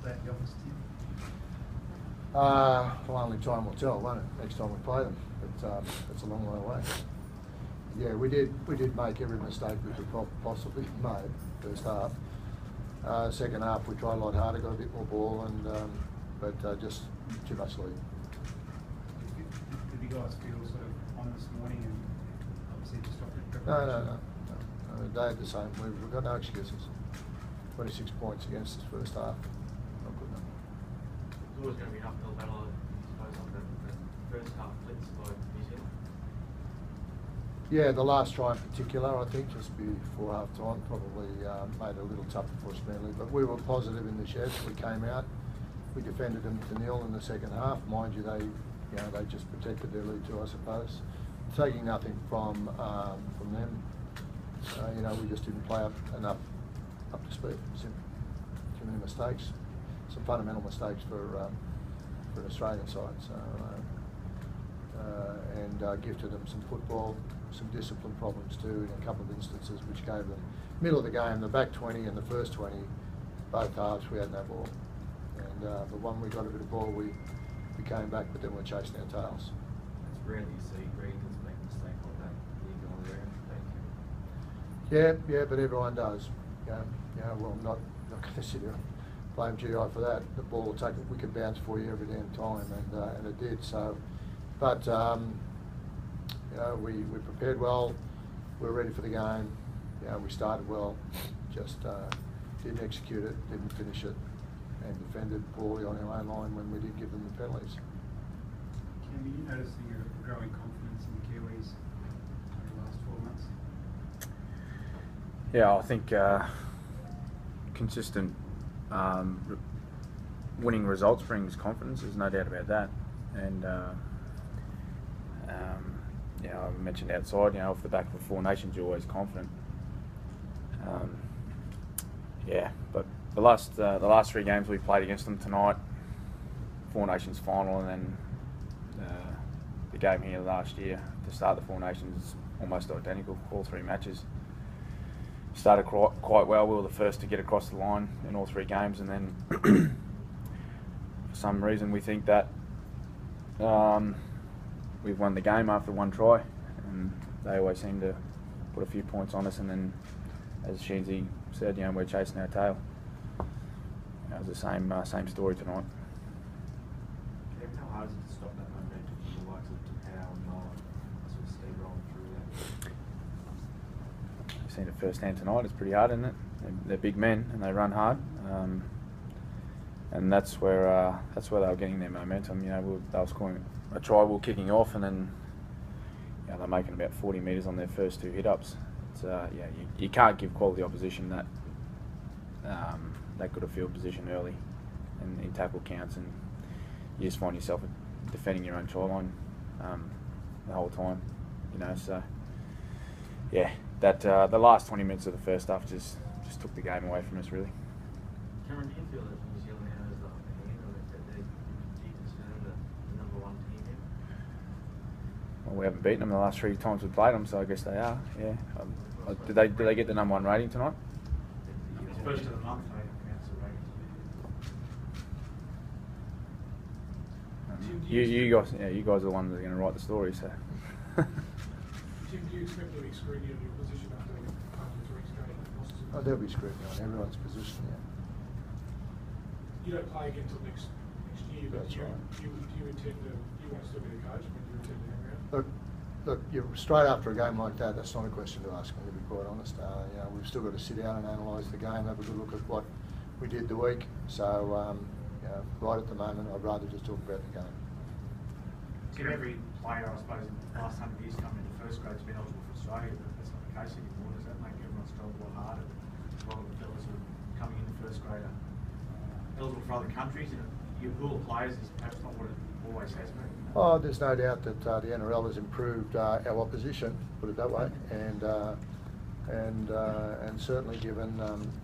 that the office to you? Well, only time will tell, won't it? Next time we play them, but it's a long way away. Yeah, we did make every mistake we could possibly made first half. Second half we tried a lot harder, got a bit more ball, and but just too much lead. Did you guys feel sort of on this morning and obviously just stop it? No. They had the same. We've got no excuses. 26 points against us first half. Not good enough. There's always going to be an uphill battle, I suppose, on the first half blitz by New Zealand. Yeah, the last try in particular, I think, just before half time, probably made it a little tougher for us mentally. But we were positive in the sheds. We came out, we defended them to nil in the second half. Mind you, they just protected their lead too, I suppose. Taking nothing from them, we just didn't play up to speed. Too many mistakes, some fundamental mistakes for an Australian side. So and gifted them some football, some discipline problems too in a couple of instances, which gave them middle of the game, the back 20 and the first 20, both halves we had no ball, and the one we got a bit of ball, we came back, but then we're chasing our tails. It's rare that you see Regans make a mistake like that. You go there and Yeah, but everyone does. Well, I'm not going to sit here and blame GI for that. The ball will take it, we could bounce for you every damn time, and it did. So, but we prepared well. We were ready for the game. We started well, just didn't execute it, didn't finish it, and defended poorly on our own line when we did give them the penalties. Cam, are you noticing a growing confidence in the Kiwis over the last 12 months? Yeah, I think consistent winning results brings confidence. There's no doubt about that. And I mentioned outside, off the back of the Four Nations, you're always confident. But the last three games we played against them tonight, Four Nations final, and then the game here last year to start the Four Nations, almost identical. All three matches started quite well. We were the first to get across the line in all three games, and then for some reason we think that we've won the game after one try, and they always seem to put a few points on us, and then, as Sheensy said, we're chasing our tail. It was the same story tonight. How hard is it to stop that momentum from the likes of Tapau and Nolan, sort of steamrolling through that? You've seen it firsthand tonight. It's pretty hard, isn't it? They're big men and they run hard, and that's where they were getting their momentum. They were scoring a try, we were kicking off, and then they're making about 40 metres on their first two hit-ups. It's you can't give quality opposition that good a field position early in tackle counts, and you just find yourself defending your own try line the whole time. So the last 20 minutes of the first half just took the game away from us, really. Cameron, do you feel that New Zealand now has the upper hand, or that they're considered the number one team here? Well, we haven't beaten them the last three times we've played them, so I guess they are. Yeah. Did they get the number one rating tonight? It's first of the month, they announced the ratings. You guys are the ones that are going to write the story, so. Tim, do you expect there to be scrutiny of your position after three straight losses? Oh, there'll be scrutiny on everyone's position, yeah. You don't play again until next year, but That's right. you want to still be the coach, but you intend to hang around? Look, straight after a game like that, that's not a question to ask, I'm going to be quite honest. We've still got to sit down and analyse the game, have a good look at what we did the week. So, right at the moment, I'd rather just talk about the game. Tim, every player, I suppose, in the last 100 years coming into first grade has been eligible for Australia, but that's not the case anymore. Does that make everyone's job a lot harder? A lot of the fellas who are coming into first grade are eligible for other countries, and your pool of players is perhaps not what it always has been. Oh, there's no doubt that the NRL has improved our opposition, put it that way, and certainly given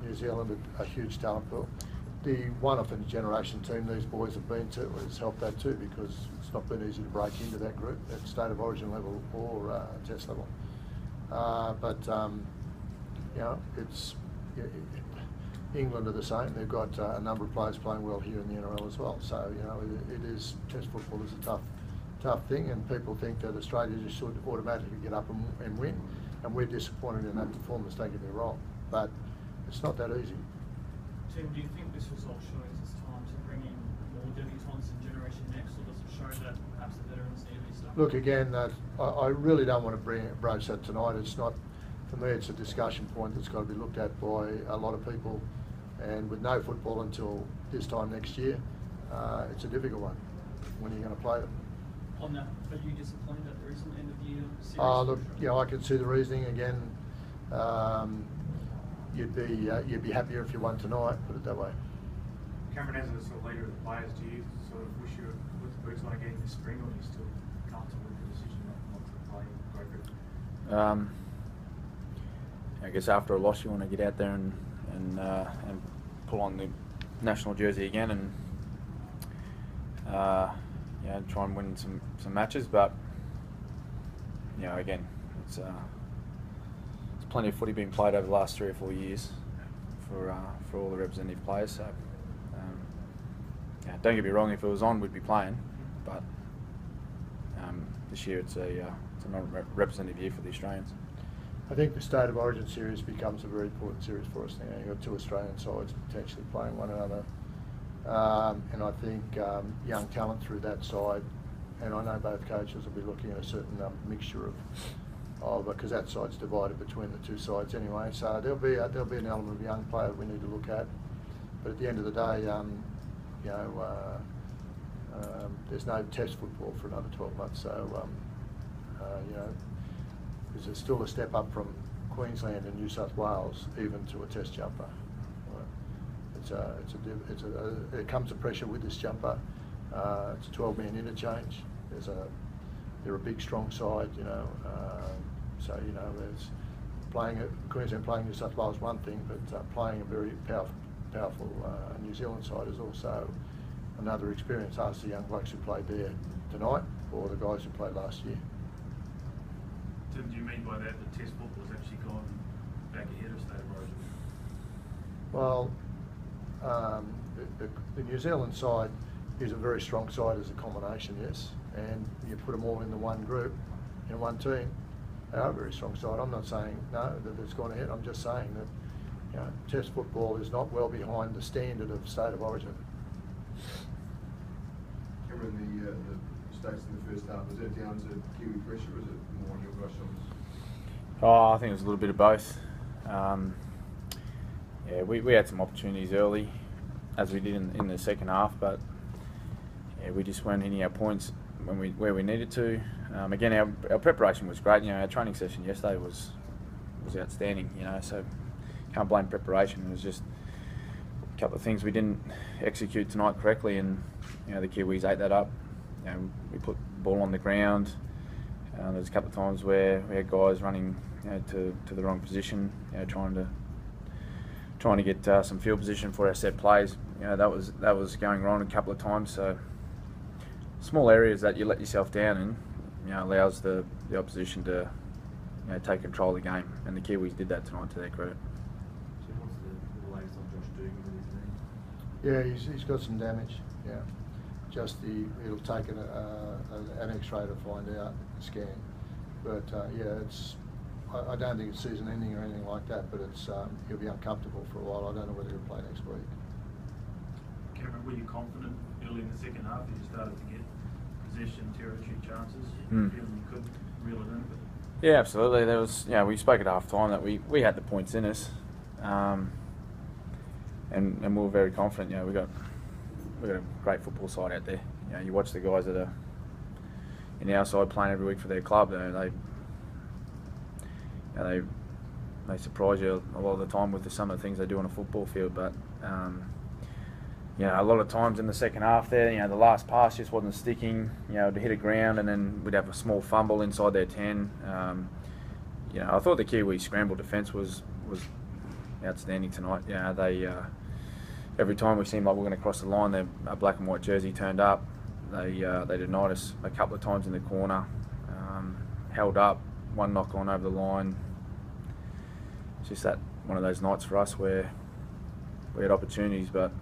New Zealand a huge talent pool. The one-of-a-generation team these boys have been to has helped that too, because it's not been easy to break into that group at state of origin level or test level. England are the same. They've got a number of players playing well here in the NRL as well. So you know, it is Test football is a tough thing, and people think that Australia just should automatically get up and win, and we're disappointed in that performance. Don't get me wrong, but it's not that easy. Tim, do you think this result shows it's time to bring in more debutants in Generation Next, or does it show that perhaps the veterans need to be stuck? Look, again, I really don't want to broach that tonight. It's not, for me, it's a discussion point that's got to be looked at by a lot of people. And with no football until this time next year, it's a difficult one. When are you going to play them? On that, are you disappointed that there isn't end of year series? Look, you know, I can see the reasoning again. You'd be happier if you won tonight, put it that way. Cameron, as a sort of leader of the players, do you sort of wish you were with the boots on again this spring, or are you still comfortable with the decision not to play Great Britain? I guess after a loss, you want to get out there and pull on the national jersey again and try and win some matches. But you know, again, it's plenty of footy being played over the last 3 or 4 years for all the representative players. So don't get me wrong, if it was on, we'd be playing. But this year it's a non-representative year for the Australians. I think the State of Origin series becomes a very important series for us now. You've got 2 Australian sides potentially playing one another. And I think young talent through that side, and I know both coaches will be looking at a certain mixture of because that side's divided between the 2 sides anyway. So there'll be an element of young player we need to look at. But at the end of the day, there's no Test football for another 12 months. So there's still a step up from Queensland and New South Wales even to a Test jumper. It comes to pressure with this jumper. It's a 12-man interchange. They're a big, strong side, you know. So you know, there's Queensland playing New South Wales one thing, but playing a very powerful New Zealand side is also another experience. Ask the young blokes who played there tonight, or the guys who played last year. Tim, do you mean by that the Test football has actually gone back ahead of State of Origin? Well, the New Zealand side is a very strong side as a combination, yes. And you put them all in the one group, in one team, they are a very strong side. I'm not saying no that it's gone ahead. I'm just saying that, you know, Test football is not well behind the standard of State of Origin. Cameron, the States in the first half, was that down to Kiwi pressure, or was it more on your guys' shoulders? I think it was a little bit of both. We had some opportunities early, as we did in the second half, but we just weren't hitting our points where we needed to. Again, our preparation was great. You know, our training session yesterday was outstanding. You know, so can't blame preparation. It was just a couple of things we didn't execute tonight correctly, and you know, the Kiwis ate that up. You know, we put the ball on the ground. There's a couple of times where we had guys running, you know, to the wrong position. You know, trying to get some field position for our set plays. You know, that was going wrong a couple of times. So small areas that you let yourself down in, you know, allows the opposition to, you know, take control of the game. And the Kiwis did that tonight, to their credit. So what's the latest on Josh Dugan with his knee? Yeah, he's got some damage. Yeah, it'll take an X-ray to find out, the scan. But I don't think it's season ending or anything like that. But he'll be uncomfortable for a while. I don't know whether he'll play next week. Cameron, were you confident early in the second half that you started to get possession, territory chances? Mm. Feeling you could reel it in? Yeah, absolutely. There was, you know, we spoke at half time that we had the points in us, and we were very confident. You know, we got a great football side out there. You know, you watch the guys that are in our side playing every week for their club. They surprise you a lot of the time with some of the things they do on a football field. But you know, a lot of times in the second half there, you know, the last pass just wasn't sticking. You know, to hit a ground, and then we'd have a small fumble inside their 10. You know, I thought the Kiwi scramble defence was outstanding tonight. You know, they every time we seemed like we were going to cross the line, a black and white jersey turned up. They denied us a couple of times in the corner, held up, one knock on over the line. It's just that one of those nights for us where we had opportunities, but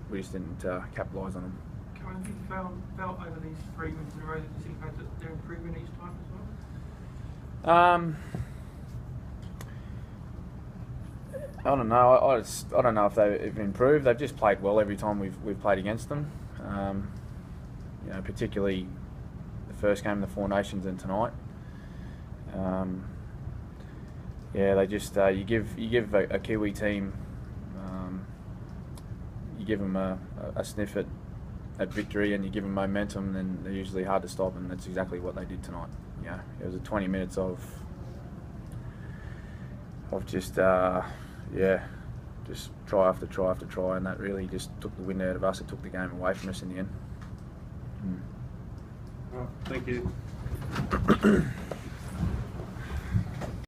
we just didn't capitalise on them. Karen, have you felt over these 3 wins in a row that you think that they're improving each time as well? I don't know. I don't know if they've improved. They've just played well every time we've played against them. You know, particularly the first game of the Four Nations and tonight. Yeah, they just you give a Kiwi team, you give them a sniff at victory, and you give them momentum, then they're usually hard to stop, and that's exactly what they did tonight. Yeah, it was a 20 minutes of just just try after try after try, and that really just took the wind out of us. It took the game away from us in the end. Well, thank you.